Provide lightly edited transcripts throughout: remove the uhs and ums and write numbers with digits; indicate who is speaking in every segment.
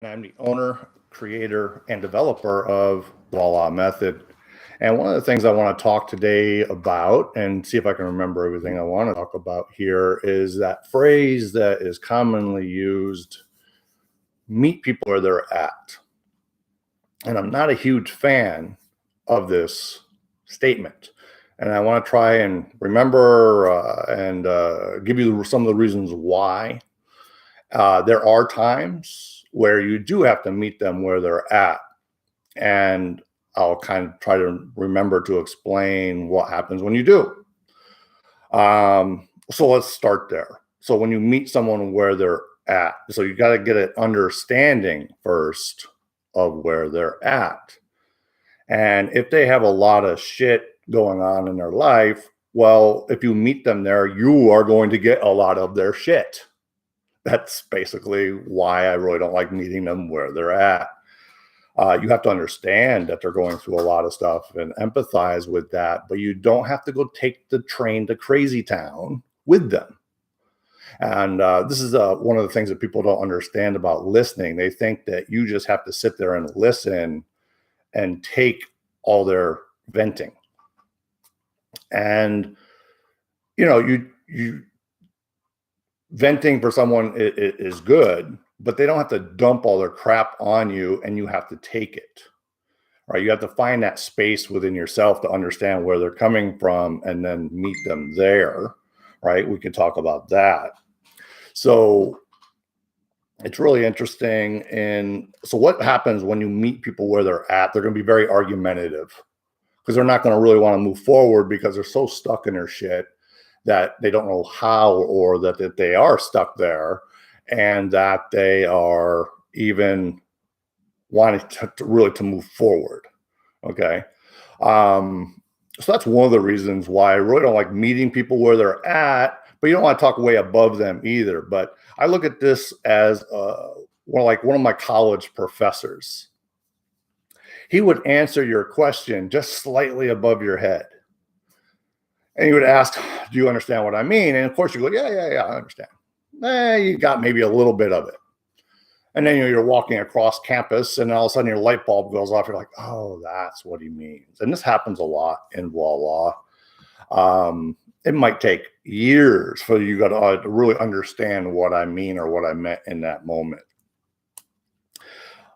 Speaker 1: I'm the owner, creator, and developer of Voila Method. And one of the things I want to talk today about and see if I can remember everything I want to talk about here is that phrase that is commonly used, meet people where they're at. And I'm not a huge fan of this statement. And I want to try and remember and give you some of the reasons why. There are times where you do have to meet them where they're at. And I'll kind of try to remember to explain what happens when you do. So let's start there. So when you meet someone where they're at, so you got to get an understanding first of where they're at. And if they have a lot of shit going on in their life, well, if you meet them there, you are going to get a lot of their shit. That's basically why I really don't like meeting them where they're at. You have to understand that they're going through a lot of stuff and empathize with that, but you don't have to go take the train to Crazy Town with them. And this is one of the things that people don't understand about listening. They think that you just have to sit there and listen and take all their venting. And you venting for someone is good, but they don't have to dump all their crap on you, and you have to take it. Right? You have to find that space within yourself to understand where they're coming from and then meet them there. Right? We could talk about that. So it's really interesting. And so what happens when you meet people where they're at? They're going to be very argumentative because they're not going to really want to move forward because they're so stuck in their shit that they don't know how, or that they are stuck there, and that they are even wanting to really to move forward. Okay. So that's one of the reasons why I really don't like meeting people where they're at, but you don't want to talk way above them either. But I look at this as one of my college professors. He would answer your question just slightly above your head. And he would ask, do you understand what I mean? And of course you go, yeah, I understand. You got maybe a little bit of it. And then you're walking across campus and all of a sudden your light bulb goes off. You're like, oh, that's what he means. And this happens a lot in Voila. It might take years for you to really understand what I mean or what I meant in that moment.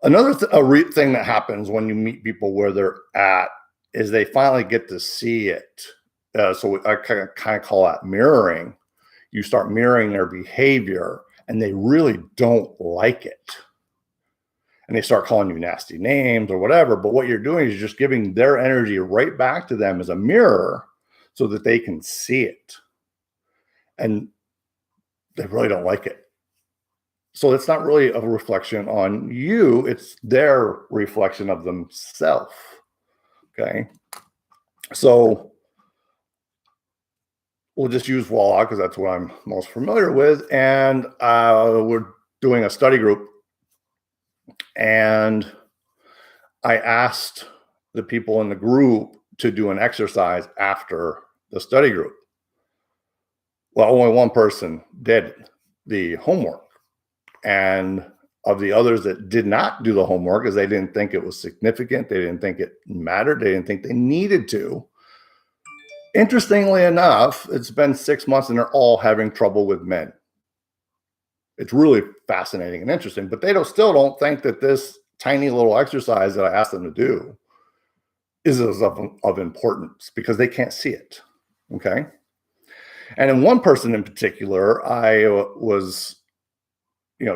Speaker 1: Another thing that happens when you meet people where they're at is they finally get to see it. So I kind of call that mirroring. You start mirroring their behavior and they really don't like it. And they start calling you nasty names or whatever. But what you're doing is just giving their energy right back to them as a mirror so that they can see it. And they really don't like it. So it's not really a reflection on you. It's their reflection of themselves. Okay. So we'll just use Voila because that's what I'm most familiar with. And we're doing a study group. And I asked the people in the group to do an exercise after the study group. Well, only one person did the homework. And of the others that did not do the homework, because they didn't think it was significant, they didn't think it mattered, they didn't think they needed to. Interestingly enough, it's been 6 months and they're all having trouble with men. It's really fascinating and interesting, but they still don't think that this tiny little exercise that I asked them to do is of importance because they can't see it. Okay. And in one person in particular, I was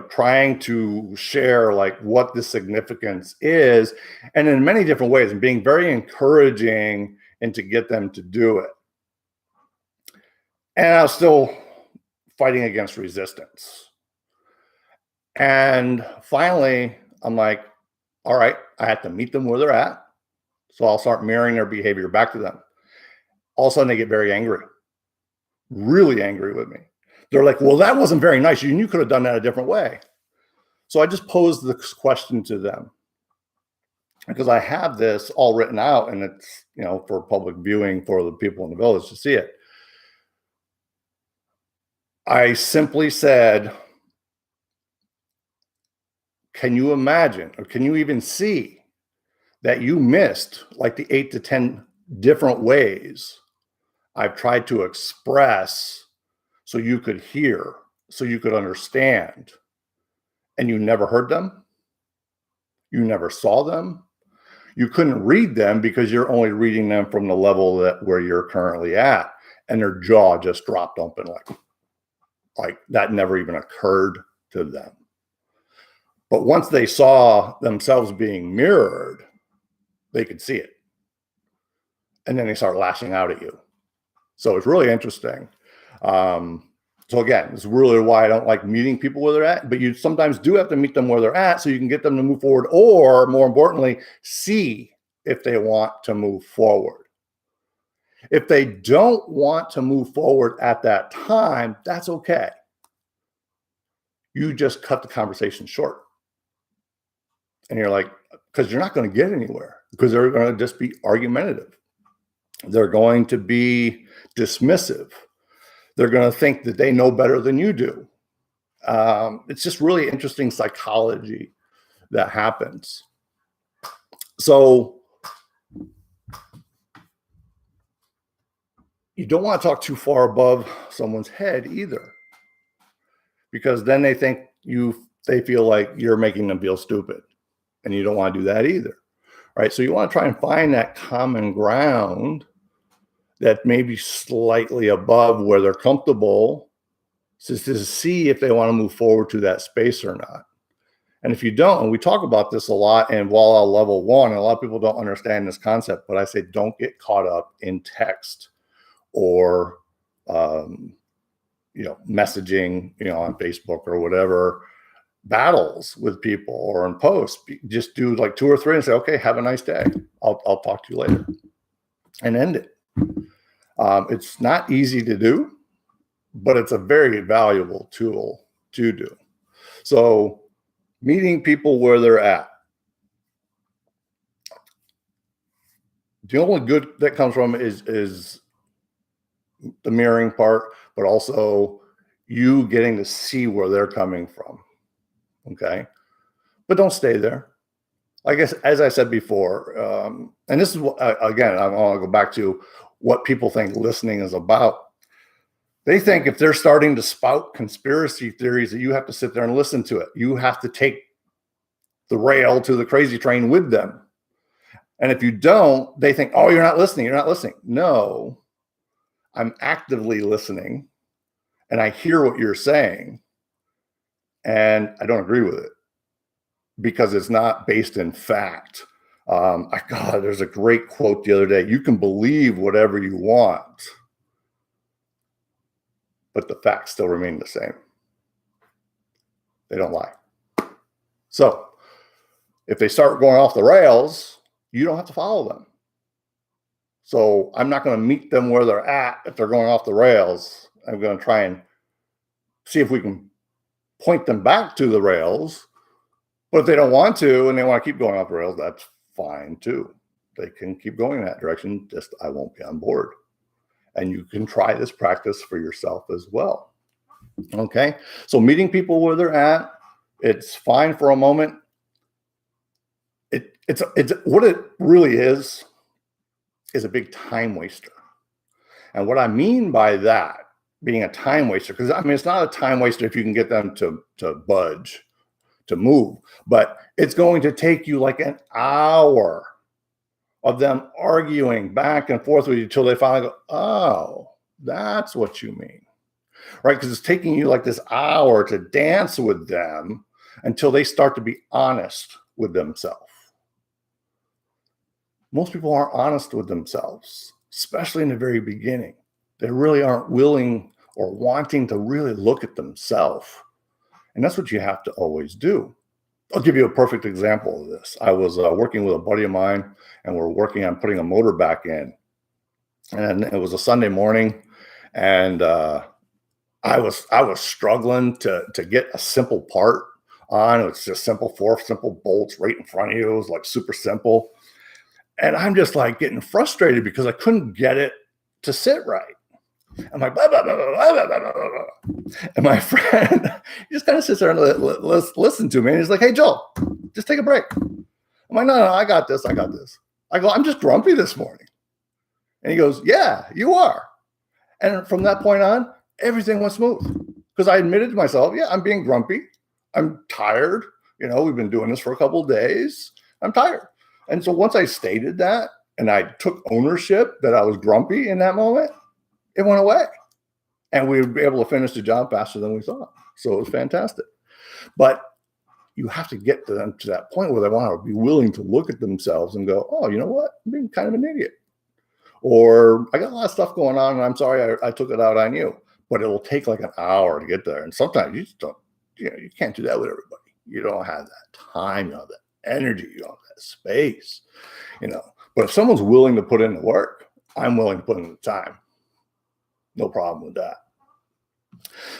Speaker 1: trying to share like what the significance is, and in many different ways, and being very encouraging and to get them to do it. And I was still fighting against resistance. And finally, I'm like, all right, I have to meet them where they're at. So I'll start mirroring their behavior back to them. All of a sudden they get very angry, really angry with me. They're like, well, that wasn't very nice. You could have done that a different way. So I just posed this question to them because I have this all written out and it's, for public viewing for the people in the village to see it. I simply said, can you imagine, or can you even see that you missed like the 8 to 10 different ways I've tried to express so you could hear, so you could understand, and you never heard them? You never saw them? You couldn't read them because you're only reading them from the level that where you're currently at, and their jaw just dropped open like that never even occurred to them. But once they saw themselves being mirrored, they could see it. And then they start lashing out at you. So it's really interesting. So again, it's really why I don't like meeting people where they're at, but you sometimes do have to meet them where they're at so you can get them to move forward, or more importantly, see if they want to move forward. If they don't want to move forward at that time, that's okay. You just cut the conversation short. And you're like, because you're not going to get anywhere, because they're going to just be argumentative. They're going to be dismissive. They're going to think that they know better than you do. It's just really interesting psychology that happens. So you don't want to talk too far above someone's head either, because then they feel like you're making them feel stupid, and you don't want to do that either, right? So you want to try and find that common ground that may be slightly above where they're comfortable, to see if they want to move forward to that space or not. And if you don't, and we talk about this a lot in Walla Level 1, and a lot of people don't understand this concept, but I say don't get caught up in text or messaging, on Facebook or whatever, battles with people or in posts. Just do like 2 or 3 and say, okay, have a nice day. I'll talk to you later, and end it. It's not easy to do, but it's a very valuable tool to do. So meeting people where they're at. The only good that comes from is the mirroring part, but also you getting to see where they're coming from. Okay. But don't stay there. I guess, as I said before, and this is what, again, I want to go back to what people think listening is about. They think if they're starting to spout conspiracy theories that you have to sit there and listen to it. You have to take the rail to the crazy train with them. And if you don't, they think, oh, you're not listening. You're not listening. No, I'm actively listening, and I hear what you're saying, and I don't agree with it because it's not based in fact. There's a great quote the other day. You can believe whatever you want, but the facts still remain the same. They don't lie. So if they start going off the rails, you don't have to follow them. So I'm not going to meet them where they're at if they're going off the rails. I'm going to try and see if we can point them back to the rails. But if they don't want to and they want to keep going off the rails, that's fine too. They can keep going in that direction. Just I won't be on board. And you can try this practice for yourself as well. Okay. So meeting people where they're at, it's fine for a moment. It's what it really is a big time waster. And what I mean by that being a time waster, because I mean, it's not a time waster if you can get them to budge, to move, but it's going to take you like an hour of them arguing back and forth with you until they finally go, oh, that's what you mean, right? Because it's taking you like this hour to dance with them until they start to be honest with themselves. Most people aren't honest with themselves, especially in the very beginning. They really aren't willing or wanting to really look at themselves. And that's what you have to always do. I'll give you a perfect example of this. I was working with a buddy of mine, and we're working on putting a motor back in. And it was a Sunday morning, and I was struggling to get a simple part on. It was just four simple bolts right in front of you. It was like super simple. And I'm just like getting frustrated because I couldn't get it to sit right. I'm like, blah, blah, blah, blah, blah, blah, blah, blah. And my friend, he just kind of sits there and listen to me. And he's like, hey, Joel, just take a break. I'm like, no, I got this. I got this. I go, I'm just grumpy this morning. And he goes, yeah, you are. And from that point on, everything went smooth because I admitted to myself, yeah, I'm being grumpy. I'm tired. We've been doing this for a couple of days. I'm tired. And so once I stated that and I took ownership that I was grumpy in that moment, it went away. And we were able to finish the job faster than we thought. So it was fantastic. But you have to get them to that point where they want to be willing to look at themselves and go, oh, you know what? I'm being kind of an idiot. Or I got a lot of stuff going on and I'm sorry I took it out on you. But it'll take like an hour to get there. And sometimes you just don't, you can't do that with everybody. You don't have that time, you don't have that energy, you don't have that space, But if someone's willing to put in the work, I'm willing to put in the time. No problem with that.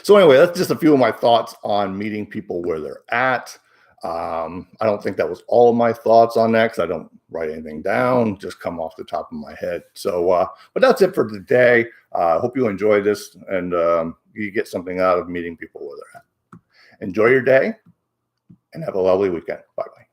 Speaker 1: So anyway, that's just a few of my thoughts on meeting people where they're at. I don't think that was all of my thoughts on that because I don't write anything down, just come off the top of my head. So, but that's it for today. I hope you enjoy this and you get something out of meeting people where they're at. Enjoy your day and have a lovely weekend. Bye-bye.